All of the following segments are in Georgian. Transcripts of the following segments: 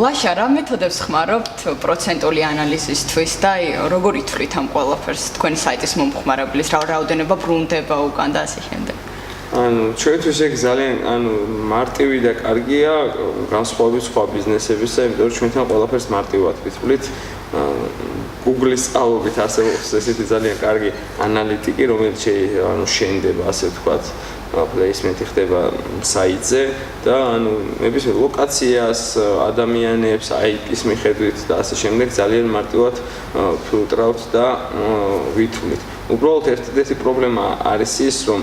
ლაშა რა მეთოდებს ხმარობთ პროცენტული ანალიზისთვის და როგორ ითვლით ამ ყველაფერს თქვენი საიტის მომხმარებლის რაოდენობა ბრუნდება უკან და ასე შემდეგ. ჩვენთვის ეგ ძალიან მარტივი და კარგია განსხვავებით სხვა ბიზნესებისა, იმიტომ რომ ჩვენთან ყველაფერს მარტივად ვთვლით. Google-ის წყალობით არსებობს ესეთი ძალიან კარგი ანალიტიკი, რომელიც შენდება, ასე ვთქვათ, placement-ი ხდება საიტზე და ნებისმიერ ლოკაციას, ადამიანებს, IP-ის მიხედვით და ასე შემდეგ ძალიან მარტივად ფილტრავთ და ვითვლით. უბრალოდ ერთადერთი პრობლემა არის ის, რომ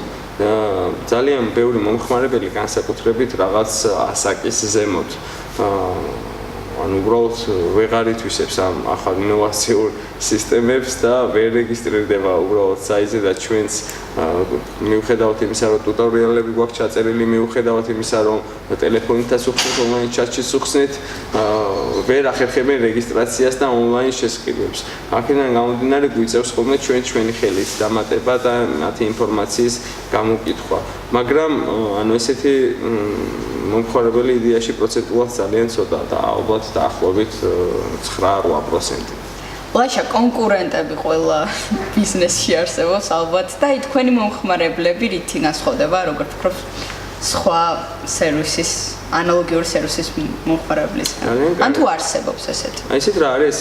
ძალიან ბევრი მომხმარებელი განსაკუთრებით რაღაც ასაკის ზემოთ უბრალოდ ვეღარ ითვისებს ამ ახალ ინოვაციურ სისტემებს და ვერ რეგისტრირდება უბრალოდ საიტზე და ჩვენს მიუხედავად იმისა, რომ ტუტორიალები გვაქვს ჩაწერილი, მიუხედავად იმისა, რომ ტელეფონითაც უხსნით, ონლაინ ჩატშიც უხსნით, ვერ ახერხებენ რეგისტრაციას და ონლაინ შესყიდვებს. აქედან გამომდინარე გვიწევს ხოლმე ჩვენი ხელის დამატება და მათი ინფორმაციის გამოკითხვა. მაგრამ ესეთი მომხმარებელი იდეაში პროცენტულად ძალიან ცოტა და ალბათ დაახლოებით 9-8%. ლაშა კონკურენტები ყველა ბიზნესში არსებობს ალბათ და თქვენი მომხმარებლები რით განსხვავდება, როგორ ფიქრობთ, სხვა სერვისის, ანალოგიური სერვისის მომხმარებლისგან? ან თუ არსებობს ესეთი? ისეთ რა არის,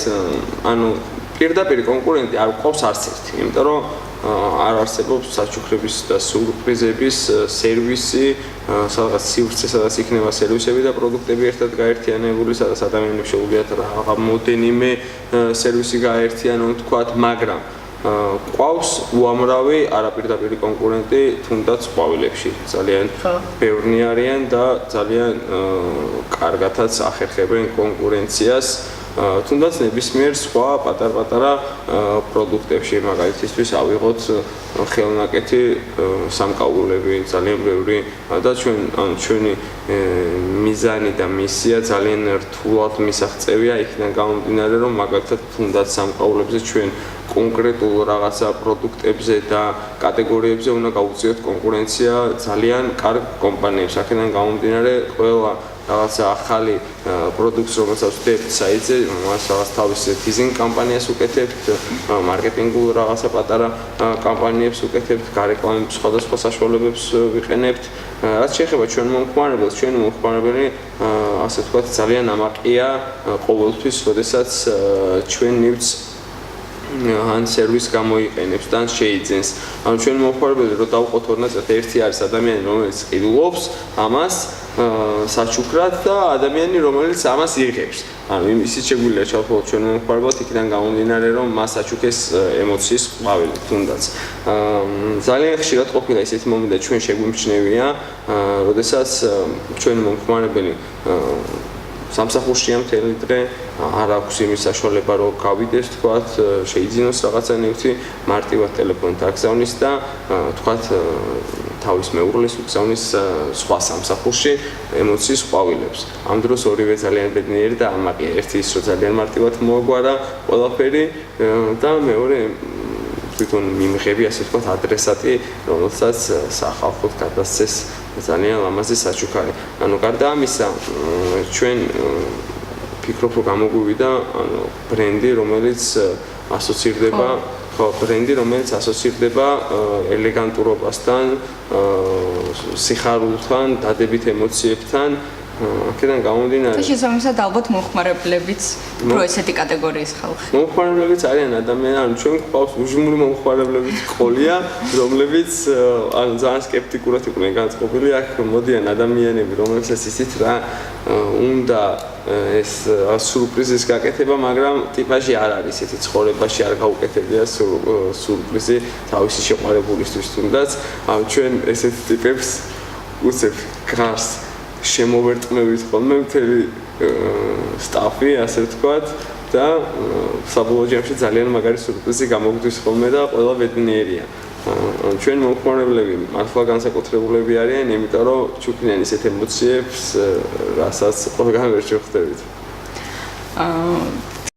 პირდაპირ კონკურენტი არ გვყავს არც ერთი, იმიტომ რომ არ არსებობს საჩუქრების და სურპრიზების სერვისი, სადაც სივრცე, სადაც იქნება სერვისები და პროდუქტები ერთად გაერთიანებული, სადაც ადამიანებს შეუძლიათ რაღა მოდენიმე სერვისი გაერთიანონ, თქვათ, მაგრამ ყავს უამრავი არაპირდაპირი კონკურენტი, თუნდაც ყვავილებში. ძალიან ბევრნი არიან და ძალიან კარგათაც ახერხებენ კონკურენციას. თუნდაც ნებისმიერ სხვა პატარ-პატარა პროდუქტებში, მაგალითისთვის ავიღოთ ხელნაკეთი სამკაულები, ძალიან ბევრი და ჩვენი მიზანი და მისია ძალიან რთულად მისაღწევია, იქიდან გამომდინარე, რომ მაგალითად თუნდაც სამკაულებზე ჩვენ კონკრეტულ რაღაცა პროდუქტებზე და კატეგორიებზე უნდა გავუწიოთ კონკურენცია ძალიან კარგ კომპანიებს. აქედან გამომდინარე, ყველა რაღაცა ახალი პროდუქტს, რომელსაც ვდებთ საიტზე, მას რაღაც თავის თიზინგ კამპანიას უკეთებთ, მარკეტინგულ რაღაცა პატარა კამპანიებს უკეთებთ, გარეკლამების სხვადასხვა საშუალებებს ვიყენებთ. რაც შეეხება ჩვენ მომხმარებელს, ჩვენი მომხმარებელი, ასე ვთქვათ, ძალიან ამაყია ყოველთვის, როდესაც ჩვენ ნივთს ან სერვის გამოიყენებს და შეიძენს. ჩვენი მომხმარებელი რო დავყოთ ორ ნაწილად, ერთი არის ადამიანი, რომელიც ყიდულობს ამას საჩუქრად და ადამიანი, რომელიც ამას იღებს. ისიც შეგვიძლია ჩავთვალოთ ჩვენ მომხმარებლად, იქიდან გამომდინარე, რომ მას აჩუქეს ემოციის ყვავილი, თუნდაც. ძალიან ხშირად ყოფილა ისეთი მომენტი და ჩვენ შეგვიმჩნევია, როდესაც ჩვენი მომხმარებელი სამსახურშია მთელი დღე, არ აქვს იმის საშუალება, რომ გავიდეს, თქვათ, შეიძინოს რაღაცა ნივთი, მარტივად ტელეფონით აგზავნის და თქვათ, თავის მეუღლეს უგზავნის სხვა სამსახურში ემოციის ყვავილებს. ამ დროს ორივე ძალიან ბედნიერი და ამაყია. ერთი ის, რომ ძალიან მარტივად მოაგვარა ყველაფერი და მეორე თვითონ მიმღები, ასე ვთქვათ, ადრესატი, რომელსაც სახალხოდ გადასცეს ძალიან ლამაზი საჩუქარი. გარდა ამისა, ჩვენ ფიქრობ, რომ გამოგვივიდა ბრენდი, რომელიც ასოცირდება ელეგანტურობასთან, სიხარულთან, დადებით ემოციებთან. აქედან გამომდინარე. შესაბამისად ალბათ მომხმარებლებიც რო ესეთი კატეგორიის ხალხი. მომხმარებლებიც არიან ადამიანები, ჩვენ გვყავს უჟმური მომხმარებლებიც ყოლია, რომლებიც ძალიან სკეპტიკურად იყვნენ განწყობილი. აქ მოდიან ადამიანები, რომლებსაც ისიც რა უნდა ეს სურპრიზის გაკეთება, მაგრამ ტიპაჟი არ არის ესეთი ცხოვრებაში არ გაუკეთებია სურპრიზი თავისი შეყვარებულისთვის თუნდაც. ჩვენ ესეთ ტიპებს უცებ გარს შემოვერტმევით ხოლმე მთელი სტაფი, ასე ვთქვათ, და საბოლოო ჯამში ძალიან მაგარი სურპრიზი გამოგვდის ხოლმე და ყველა ბედნიერია. ჩვენი მომხმარებლები მართლა განსაკუთრებულები არიან, იმიტომ რომ ჩუქნიან ისეთ ემოციებს, რასაც ყველგან ვერ შევხვდებით.